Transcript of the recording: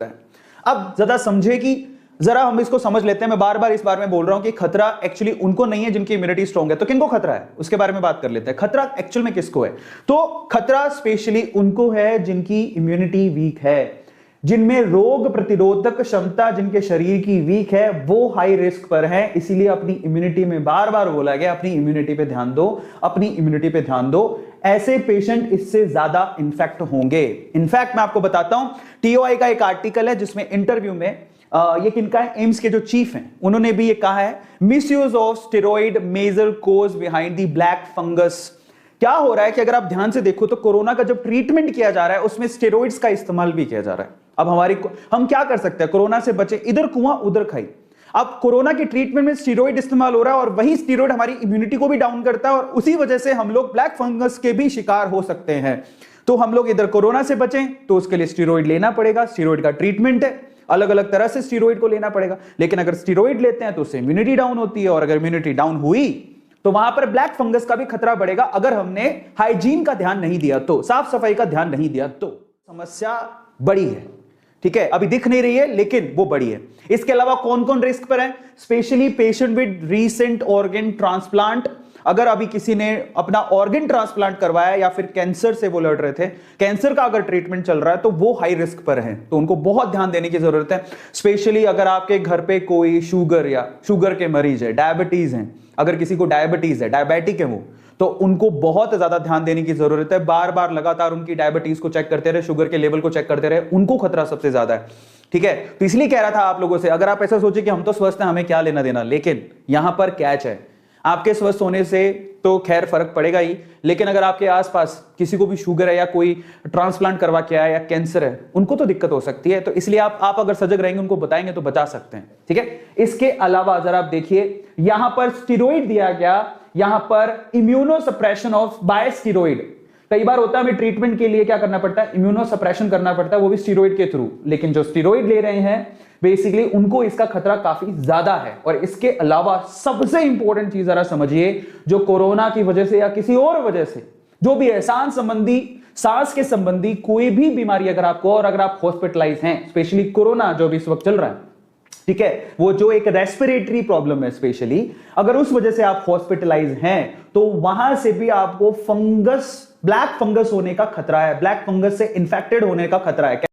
है। अब ज्यादा समझे कि जरा हम इसको समझ लेते हैं। मैं बार बार इस बारे में बोल रहा हूं कि खतरा एक्चुअली उनको नहीं है जिनकी इम्यूनिटी स्ट्रांग है। तो किनको खतरा है उसके बारे में बात कर लेते हैं। खतरा एक्चुअल में किसको है? तो खतरा स्पेशली उनको है जिनकी इम्यूनिटी वीक है, जिनमें रोग प्रतिरोधक क्षमता जिनके शरीर की वीक है, वो हाई रिस्क पर है। इसीलिए अपनी इम्यूनिटी में बार बार बोला गया अपनी इम्यूनिटी पे ध्यान दो, अपनी इम्यूनिटी पे ध्यान दो। ऐसे पेशेंट इससे ज्यादा इन्फेक्ट होंगे। इनफैक्ट मैं आपको बताता हूं, टीओआई का एक आर्टिकल है जिसमें इंटरव्यू में ये किनका है, एम्स के जो चीफ हैं उन्होंने भी ये कहा है, misuse of steroid major cause behind the black fungus. क्या हो रहा है कि अगर आप ध्यान से देखो तो कोरोना का जब ट्रीटमेंट किया जा रहा है उसमें स्टेरॉइड्स का इस्तेमाल भी किया जा रहा है। अब हम क्या कर सकते हैं, कोरोना से बचे, इधर कुआं उधर खाई। अब कोरोना के ट्रीटमेंट में स्टेरॉइड इस्तेमाल हो रहा है और वही स्टेरॉइड हमारी इम्यूनिटी को भी डाउन करता है और उसी वजह से हम लोग ब्लैक फंगस के भी शिकार हो सकते हैं। तो हम लोग इधर कोरोना से बचें तो उसके लिए स्टेरॉइड लेना पड़ेगा, स्टेरॉइड का ट्रीटमेंट है, अलग अलग तरह से स्टेरॉइड को लेना पड़ेगा। लेकिन अगर स्टेरॉइड लेते हैं तो उससे इम्यूनिटी डाउन होती है और अगर इम्यूनिटी डाउन हुई तो वहां पर ब्लैक फंगस का भी खतरा बढ़ेगा अगर हमने हाइजीन का ध्यान नहीं दिया तो, साफ सफाई का ध्यान नहीं दिया तो। समस्या बड़ी है, ठीक है, अभी दिख नहीं रही है लेकिन वो बड़ी है। इसके अलावा कौन कौन रिस्क पर है? Specially patient with recent organ transplant. अगर अभी किसी ने अपना ऑर्गन ट्रांसप्लांट करवाया या फिर कैंसर से वो लड़ रहे थे, कैंसर का अगर ट्रीटमेंट चल रहा है तो वो हाई रिस्क पर है, तो उनको बहुत ध्यान देने की जरूरत है। स्पेशली अगर आपके घर पे कोई शुगर या शुगर के मरीज है, डायबिटीज हैं, अगर किसी को डायबिटीज है, डायबिटिक है वो, तो उनको बहुत ज्यादा ध्यान देने की जरूरत है। बार बार लगातार उनकी डायबिटीज को चेक करते रहे, शुगर के लेवल को चेक करते रहे, उनको खतरा सबसे ज्यादा है, ठीक है। तो इसलिए कह रहा था आप लोगों से, अगर आप ऐसा सोचे कि हम तो स्वस्थ हैं हमें क्या लेना देना, लेकिन यहां पर कैच है, आपके स्वस्थ होने से तो खैर फर्क पड़ेगा ही, लेकिन अगर आपके आसपास किसी को भी शुगर है या कोई ट्रांसप्लांट करवा के आया या कैंसर है, उनको तो दिक्कत हो सकती है। तो इसलिए आप अगर सजग रहेंगे, उनको बताएंगे तो बचा सकते हैं, ठीक है। इसके अलावा जरा आप देखिए, यहां पर स्टेरॉइड दिया गया, यहां पर immuno suppression of by steroid. कई बार होता है हमें ट्रीटमेंट के लिए क्या करना पड़ता है, इम्यूनो सप्रेशन करना पड़ता है, वो भी स्टेरॉइड के थ्रू। लेकिन जो स्टेरॉइड ले रहे हैं बेसिकली उनको इसका खतरा काफी ज्यादा है। और इसके अलावा सबसे इंपॉर्टेंट चीज जरा समझिए, जो कोरोना की वजह से या किसी और वजह से जो भी है, सांस के संबंधी कोई भी बीमारी अगर आपको, और अगर आप हॉस्पिटलाइज हैं, स्पेशली कोरोना जो भी इस वक्त चल रहा है, ठीक है, वो जो एक रेस्पिरेटरी प्रॉब्लम है स्पेशली, अगर उस वजह से आप हॉस्पिटलाइज हैं तो वहां से भी आपको फंगस, ब्लैक फंगस होने का खतरा है, ब्लैक फंगस से इंफेक्टेड होने का खतरा है।